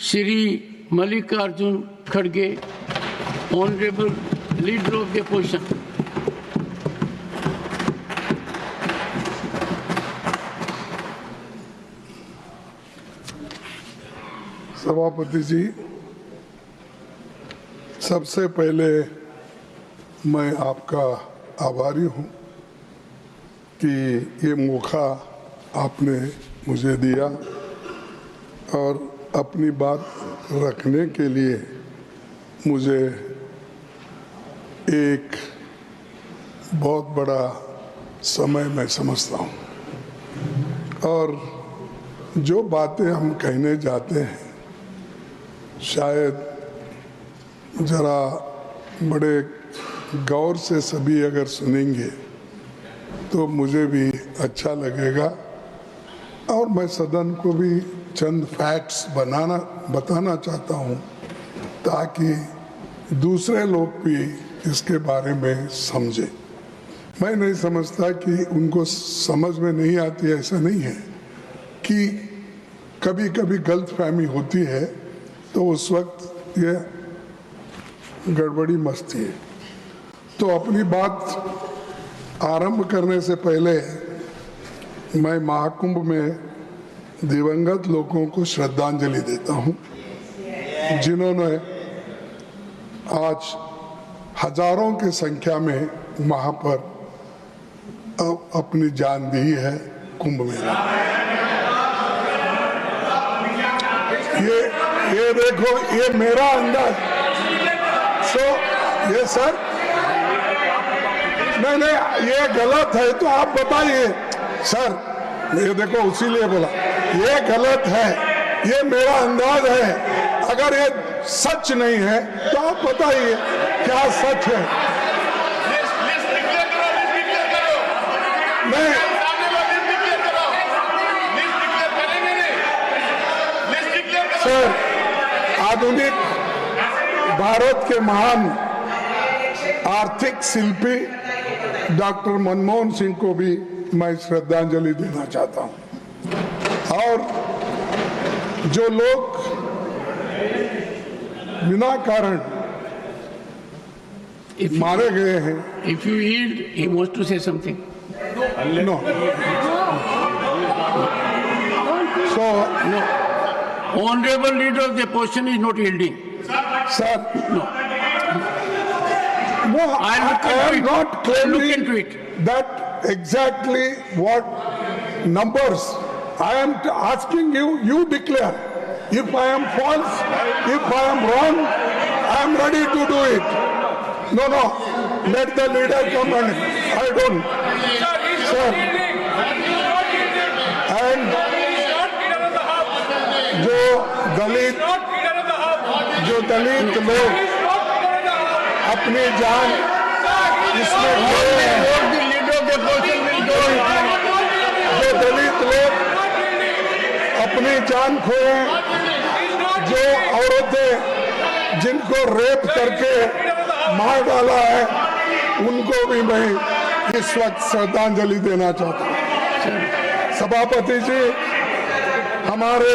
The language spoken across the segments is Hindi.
Shri Mallikarjun Kharge, Honorable Leader of the Opposition. सभापति जी, सबसे पहले मैं आपका आभारी हूं कि ये मौका आपने मुझे दिया और अपनी बात रखने के लिए मुझे एक बहुत बड़ा समय मैं समझता हूं। और जो बातें हम कहने जाते हैं शायद जरा बड़े गौर से सभी अगर सुनेंगे तो मुझे भी अच्छा लगेगा और मैं सदन को भी चंद फैक्ट्स बताना चाहता हूं ताकि दूसरे लोग भी इसके बारे में समझें। मैं नहीं समझता कि उनको समझ में नहीं आती, ऐसा नहीं है कि कभी कभी गलतफहमी होती है तो उस वक्त ये गड़बड़ी मस्ती है। तो अपनी बात आरंभ करने से पहले मैं महाकुंभ में दिवंगत लोगों को श्रद्धांजलि देता हूं जिन्होंने आज हजारों की संख्या में वहां पर अपनी जान दी है कुंभ मेला। ये देखो, ये मेरा अंदाज। ये सर नहीं, ये गलत है तो आप बताइए सर। ये देखो, उसीलिए बोला ये गलत है, ये मेरा अंदाज है। अगर ये सच नहीं है तो आप बताइए क्या सच है। सर, आधुनिक भारत के महान आर्थिक शिल्पी डॉक्टर मनमोहन सिंह को भी मैं श्रद्धांजलि देना चाहता हूं। और जो लोग बिना कारण मारे गए हैं। If you yield, he wants to say something. No. So no. Honorable Leader of the Opposition is not yielding. Sir, No. no, I am not Look into claiming it. that exactly what numbers. I am asking you, you declare. If I am false, if I am wrong, I am ready to do it. No, let the leader come and I don't. Sir, and जो दलित लोग अपनी जान इसमें खोए हैं, जो दलित लोग अपनी जान खोए, जो औरतें जिनको रेप करके मार डाला है, उनको भी मैं इस वक्त श्रद्धांजलि देना चाहता हूँ। सभापति जी, हमारे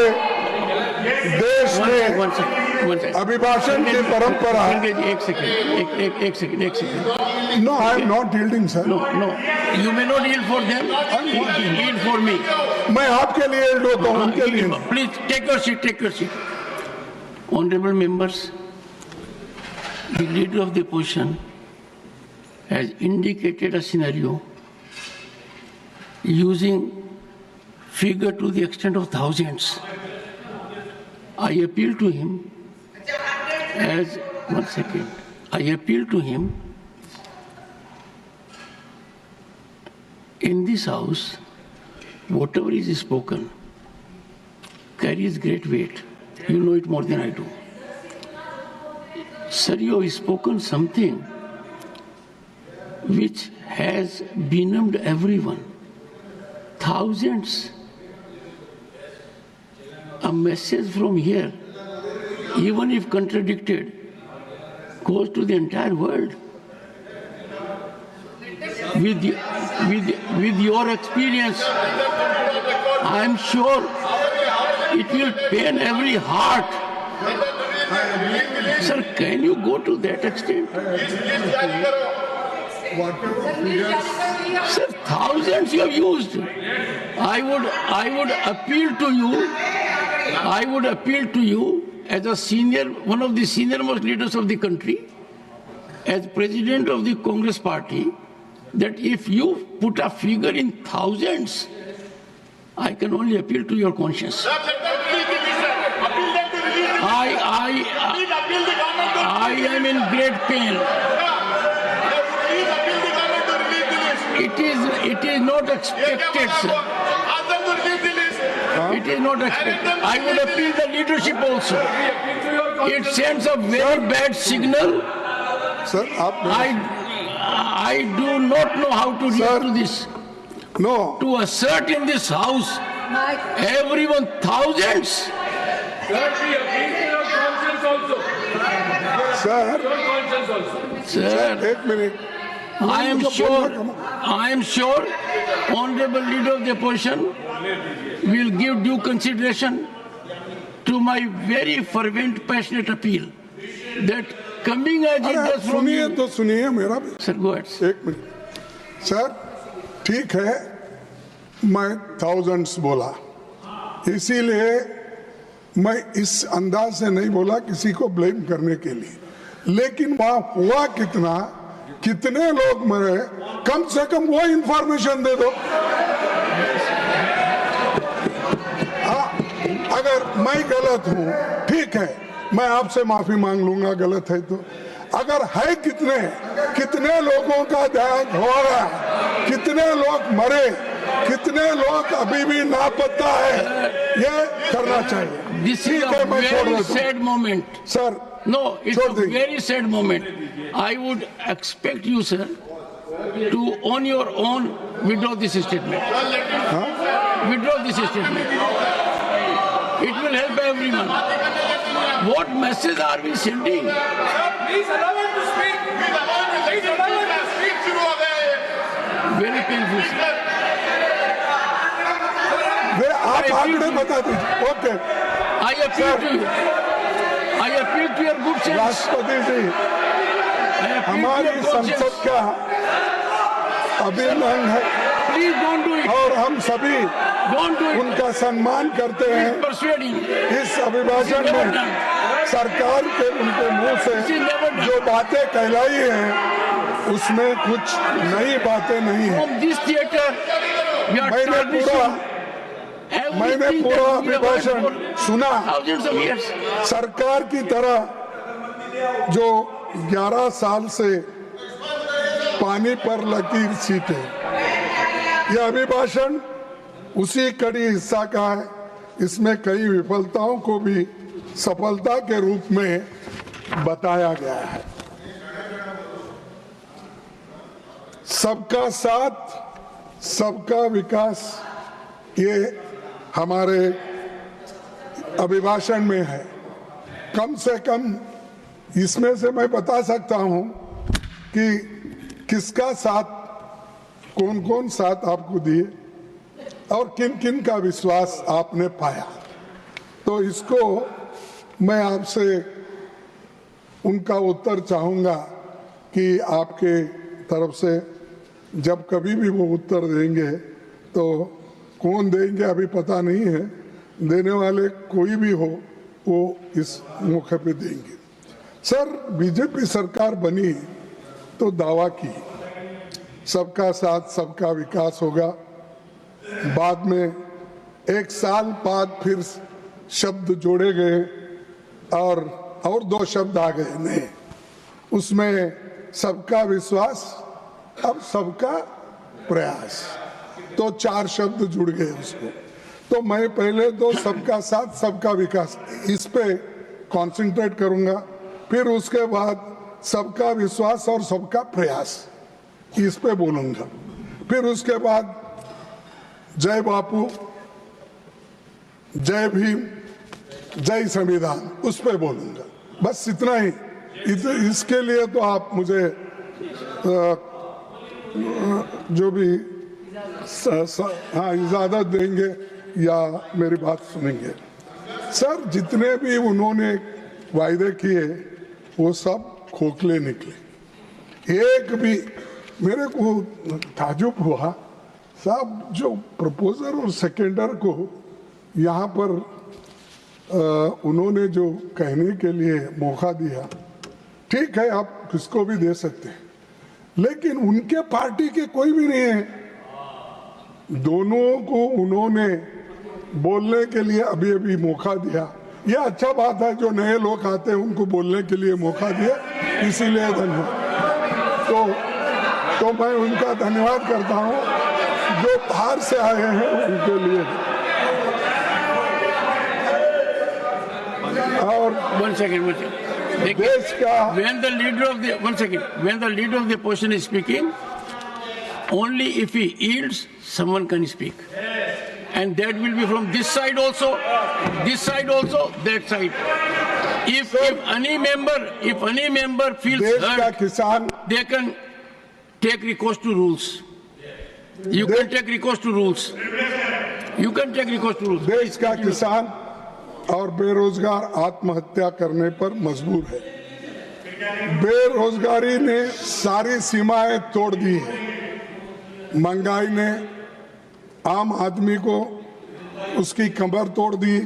देश में अभिभाषण की परंपरा। एक second. No, I am not yielding, sir. No. You may not yield for them. Yield for me. मैं आपके लिए yield होता हूँ, उनके लिए नहीं। Please take your seat. Honorable members, the leader of the opposition has indicated a scenario using figure to the extent of thousands. I appeal to him in this house, whatever is spoken carries great weight. You know it more than I do. Sir, you have spoken something which has benumbed everyone. Thousands. A message from here, even if contradicted, goes to the entire world. With your experience, I am sure it will pain every heart Sir, can you go to that extent? Sir, thousands you have used. I would appeal to you. I would appeal to you as a senior, one of the senior most leaders of the country, as president of the Congress party, that if you put a figure in thousands, I can only appeal to your conscience. I am in great pain. It is not expected, sir. It is not expected. I would appeal the leadership also. It sends a very bad signal. Sir आप I do not know how to react to this. No To assert in this house, everyone thousands. Sir Sir, एक minute I am sure, Honorable Leader of the Opposition will give due consideration to my very fervent, passionate appeal that coming as it अरे does from सुनिए you. तो सुनिए मेरा भी Sir, go ahead. एक मिनट सर ठीक है मैं थाउजेंड्स बोला इसीलिए मैं इस अंदाज से नहीं बोला किसी को ब्लेम करने के लिए लेकिन वहां हुआ कितना कितने लोग मरे कम से कम वो इंफॉर्मेशन दे दो अगर मैं गलत हूं ठीक है मैं आपसे माफी मांग लूंगा गलत है तो अगर है कितने लोगों का देहांत होगा कितने लोग मरे कितने लोग अभी भी लापता है ये करना चाहिए This is ठीक a है मैं छोड़ very देता हूं sad moment. Sir No, it's छोड़ a देंगे। very sad moment. I would expect you, sir, to on your own withdraw this statement. Withdraw this statement. It will help everyone. What message are we sending? Please allow him to speak. Please allow him to speak. Very painful, sir. वे आप आंकड़े बता दीजिए okay I appeal to you. I appeal to your good sense. राष्ट्रपति जी I appeal to हमारी your good संसद sense. का अभिन्न अंग है Please don't do it. और हम सभी Don't do it. उनका सम्मान करते हैं Persuading. इस अभिभाषण में सरकार के उनके मुंह से जो बातें कहलाई हैं उसमें कुछ नई बातें नहीं है From this theater, we are मैंने tarnishing everything पूरा that we have अभिभाषण heard सुना for thousands of years. सरकार की तरह जो 11 साल से पानी पर लकीर सीटे यह अभिभाषण उसी कड़ी हिस्सा का है इसमें कई विफलताओं को भी सफलता के रूप में बताया गया है सबका साथ सबका विकास ये हमारे अभिभाषण में है कम से कम इसमें से मैं बता सकता हूं कि किसका साथ कौन कौन साथ आपको दिए और किन किन का विश्वास आपने पाया तो इसको मैं आपसे उनका उत्तर चाहूंगा कि आपके तरफ से जब कभी भी वो उत्तर देंगे तो कौन देंगे अभी पता नहीं है देने वाले कोई भी हो वो इस मौके पे देंगे सर बीजेपी सरकार बनी तो दावा की सबका साथ सबका विकास होगा बाद में एक साल बाद फिर शब्द जोड़े गए और दो शब्द आ गए नए उसमें सबका विश्वास अब सबका प्रयास तो 4 शब्द जुड़ गए उसको तो मैं पहले तो सबका साथ सबका विकास इस पे कंसंट्रेट करूंगा फिर उसके बाद सबका विश्वास और सबका प्रयास इस पे बोलूंगा फिर उसके बाद जय बापू जय भीम जय संविधान उस पे बोलूंगा बस इतना ही इसके लिए तो आप मुझे जो भी हाँ इजाजत देंगे या मेरी बात सुनेंगे सर जितने भी उन्होंने वायदे किए वो सब खोखले निकले, एक भी। मेरे को ताजुब हुआ साहब, जो प्रपोजर और सेकेंडर को यहाँ पर उन्होंने जो कहने के लिए मौका दिया, ठीक है आप किसको भी दे सकते हैं, लेकिन उनके पार्टी के कोई भी नहीं है। दोनों को उन्होंने बोलने के लिए अभी अभी मौका दिया। यह अच्छा बात है, जो नए लोग आते हैं उनको बोलने के लिए मौका दिया, इसीलिए धन्यवाद। तो मैं उनका धन्यवाद करता हूं, जो बाहर से आए हैं उनके लिए। और one second. देश का When the leader of the opposition is speaking, only if he yields, someone can speak. And that will be from this side also, that side. If any member feels देश का hurt, किसान, they can take recourse to rules. You can take recourse to rules. देश का किसान और बेरोजगार आत्महत्या करने पर मजबूर है। बेरोजगारी ने सारी सीमाएं तोड़ दी है। महंगाई ने आम आदमी को उसकी कमर तोड़ दी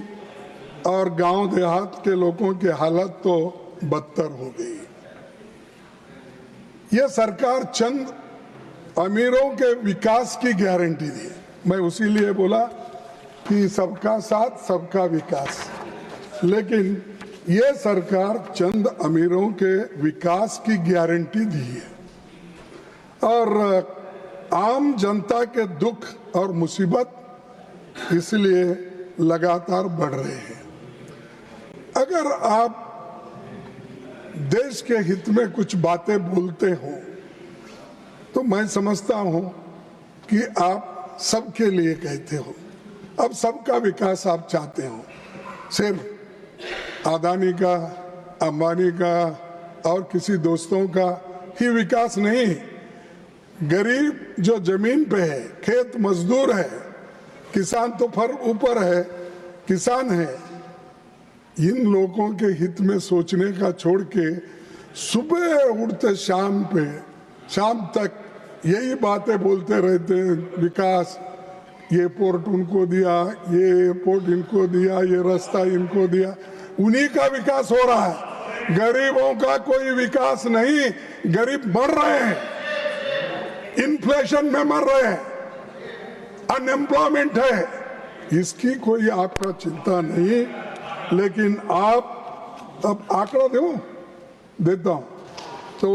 और गांव देहात के लोगों की हालत तो बदतर हो गई। यह सरकार चंद अमीरों के विकास की गारंटी दी। मैं उसी लिए बोला कि सबका साथ सबका विकास, लेकिन यह सरकार चंद अमीरों के विकास की गारंटी दी है और आम जनता के दुख और मुसीबत इसलिए लगातार बढ़ रहे हैं। अगर आप देश के हित में कुछ बातें बोलते हो तो मैं समझता हूं कि आप सबके लिए कहते हो। अब सबका विकास आप चाहते हो, सिर्फ अदानी का, अंबानी का और किसी दोस्तों का ही विकास नहीं। गरीब जो जमीन पे है, खेत मजदूर है, किसान तो फर ऊपर है, किसान है, इन लोगों के हित में सोचने का छोड़ के सुबह उठते शाम तक यही बातें बोलते रहते हैं। विकास, ये पोर्ट उनको दिया, ये पोर्ट इनको दिया, ये रास्ता इनको दिया, उन्हीं का विकास हो रहा है। गरीबों का कोई विकास नहीं। गरीब मर रहे हैं, इन्फ्लेशन में मर रहे हैं, अनएम्प्लॉयमेंट है, इसकी कोई आपका चिंता नहीं। लेकिन आप अब आंकड़ा देता हूं तो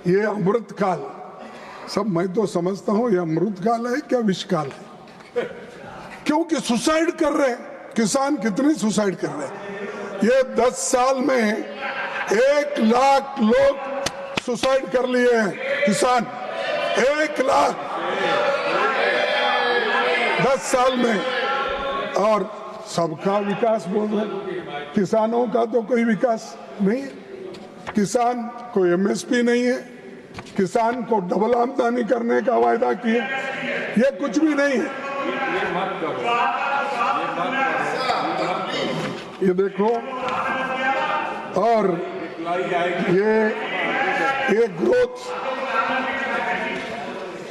ये अमृत काल, सब मैं तो समझता हूं ये अमृत काल है क्या विष काल है, क्योंकि सुसाइड कर रहे हैं किसान। कितने सुसाइड कर रहे हैं? ये 10 साल में 1 लाख लोग सुसाइड कर लिए हैं किसान। 1 लाख 10 साल में। और सबका विकास बोल रहे, किसानों का तो कोई विकास नहीं है। किसान को एमएसपी नहीं है, किसान को डबल आमदनी करने का वायदा किए, ये कुछ भी नहीं है। ये देखो, और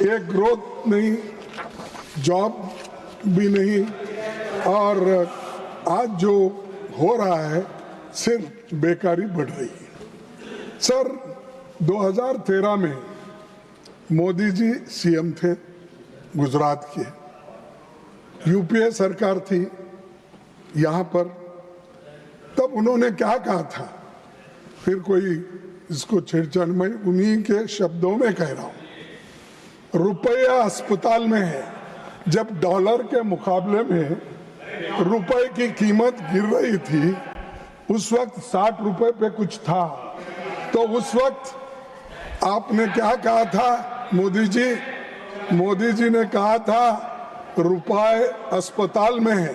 ये ग्रोथ नहीं, जॉब भी नहीं, और आज जो हो रहा है सिर्फ बेकारी बढ़ रही है। सर 2013 में मोदी जी सीएम थे गुजरात के, यूपीए सरकार थी यहाँ पर, तब उन्होंने क्या कहा था, फिर कोई इसको छेड़छाड़, मैं उन्हीं के शब्दों में कह रहा हूं। रुपया अस्पताल में है। जब डॉलर के मुकाबले में रुपए की कीमत गिर रही थी, उस वक्त 60 रुपए पे कुछ था, तो उस वक्त आपने क्या कहा था? मोदी जी ने कहा था रुपए अस्पताल में है।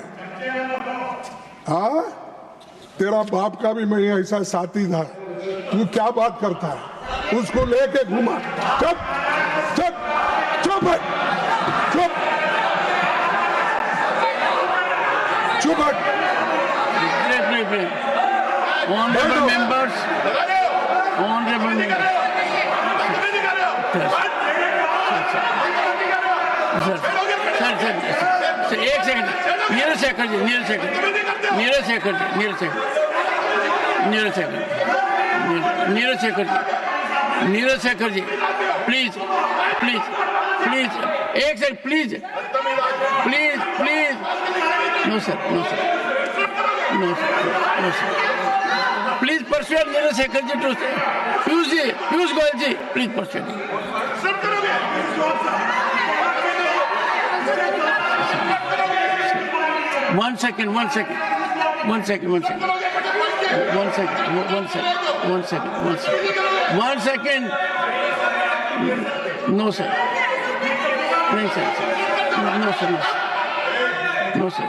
हाँ, तेरा बाप का भी मैं ऐसा साथी था, तू क्या बात करता है? उसको लेके घुमा। चुप चुप चुप चुप चुप Honorable members, honorable members. Sir एक सेकंड नीरज शेखर जी प्लीज एक second please no sir please persuade Neeraj Shekhar ji to Piyush Goyal ji please persuade One second. No, sir. No, sir.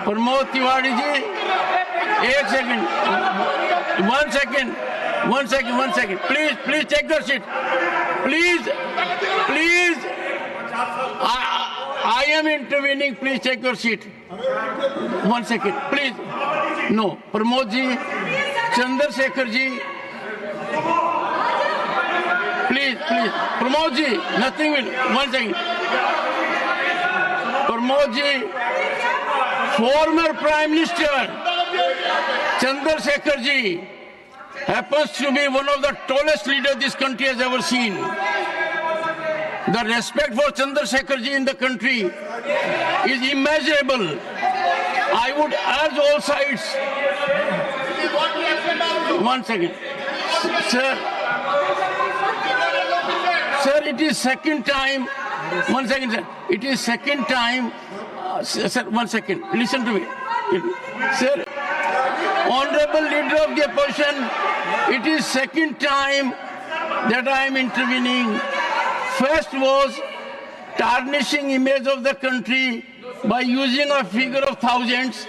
Pramod Tiwari ji, एक second. One second. Please take your seat. Please. I am intervening. Please take your seat. 1 second, please. No, Pramod ji, Chandrasekhar ji. Please. Pramod ji, nothing will. 1 second. Pramod ji, former Prime Minister Chandrasekhar ji happens to be one of the tallest leaders this country has ever seen. The respect for Chandrasekhar ji in the country is immeasurable. I would urge all sides. 1 second. Sir, it is second time. 1 second, sir. It is second time. Sir, 1 second. Listen to me. Sir, honorable leader of the opposition, it is second time that I am intervening. First was tarnishing image of the country by using a figure of thousands,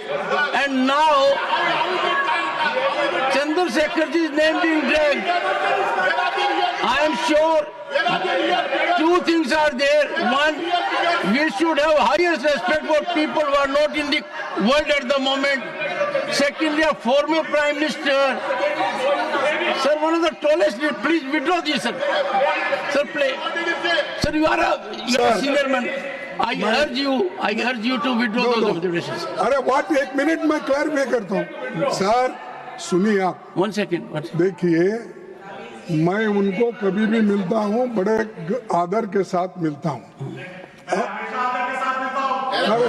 and now Chandrasekharji's name being dragged. I am sure two things are there. One, we should have highest respect for people who are not in the world at the moment. Secondly, a former Prime Minister. Sir, one of the tallest, please withdraw this, sir. Sir, play. Sir, you are a senior man. I urge you to withdraw those observations. अरे व्हाट, 1 मिनट में क्लैरिफाई करता हूँ. सर सुनिए आप. 1 second. देखिए, मैं उनको कभी भी मिलता हूँ, बड़े आदर के साथ मिलता हूँ. अरे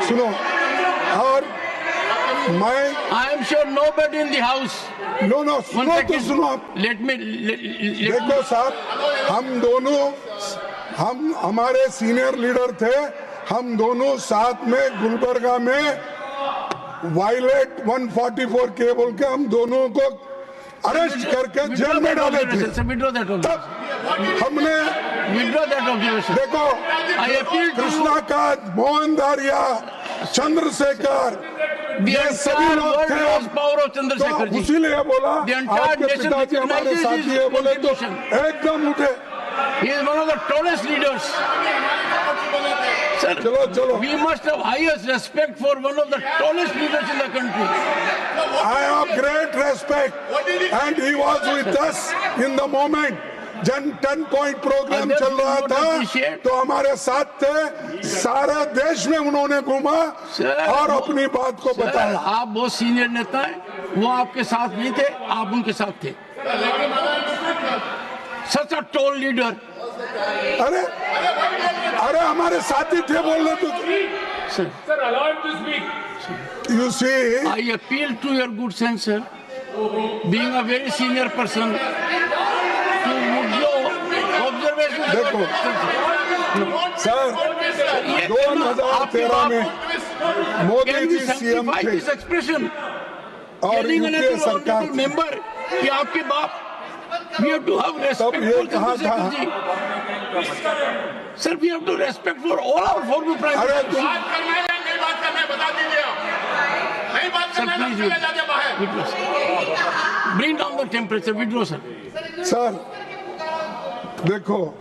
सुनो और मैं I am sure nobody in the house. No सुनो आप. Let me. देखो साहब, हम हमारे सीनियर लीडर थे. हम दोनों साथ में गुलबर्गा में वायलेट 144 के बोल के हम दोनों को अरेस्ट करके जेल में डाले थे. तब हमने देखो कृष्णा का, मोहन दारिया, चंद्रशेखर, ये सभी लोग थे. तो इसीलिए बोला आपके पिताजी हमारे साथी है, बोले तो एकदम उठे. He is one of the tallest leaders. Sir, चलो. We must have highest respect for one of the tallest leaders in the country. I have great respect, and he was with us in the moment. जन 10 पॉइंट प्रोग्राम चल रहा था तो हमारे साथ थे. सारा देश में उन्होंने घूमा और अपनी बात को बताया. आप बहुत सीनियर नेता हैं, वो आपके साथ नहीं थे, आप उनके साथ थे. Such a tall leader. अरे हमारे साथी थे बोल रहे तो. Sir, allow him to speak. You see, I appeal to your good sense, sir. Being a very senior person, to withdraw observations. देखो सर, 2013 में मोदी जी सीएम थे और यूपीए सरकार थी. मेंबर कि आपके बाप. We have to have respect तब ये for कहा था. Sir, we have to respect for all our former prime अरे ministers. तुम Sir, please withdraw. Bring down the temperature. Withdraw, sir. Sir देखो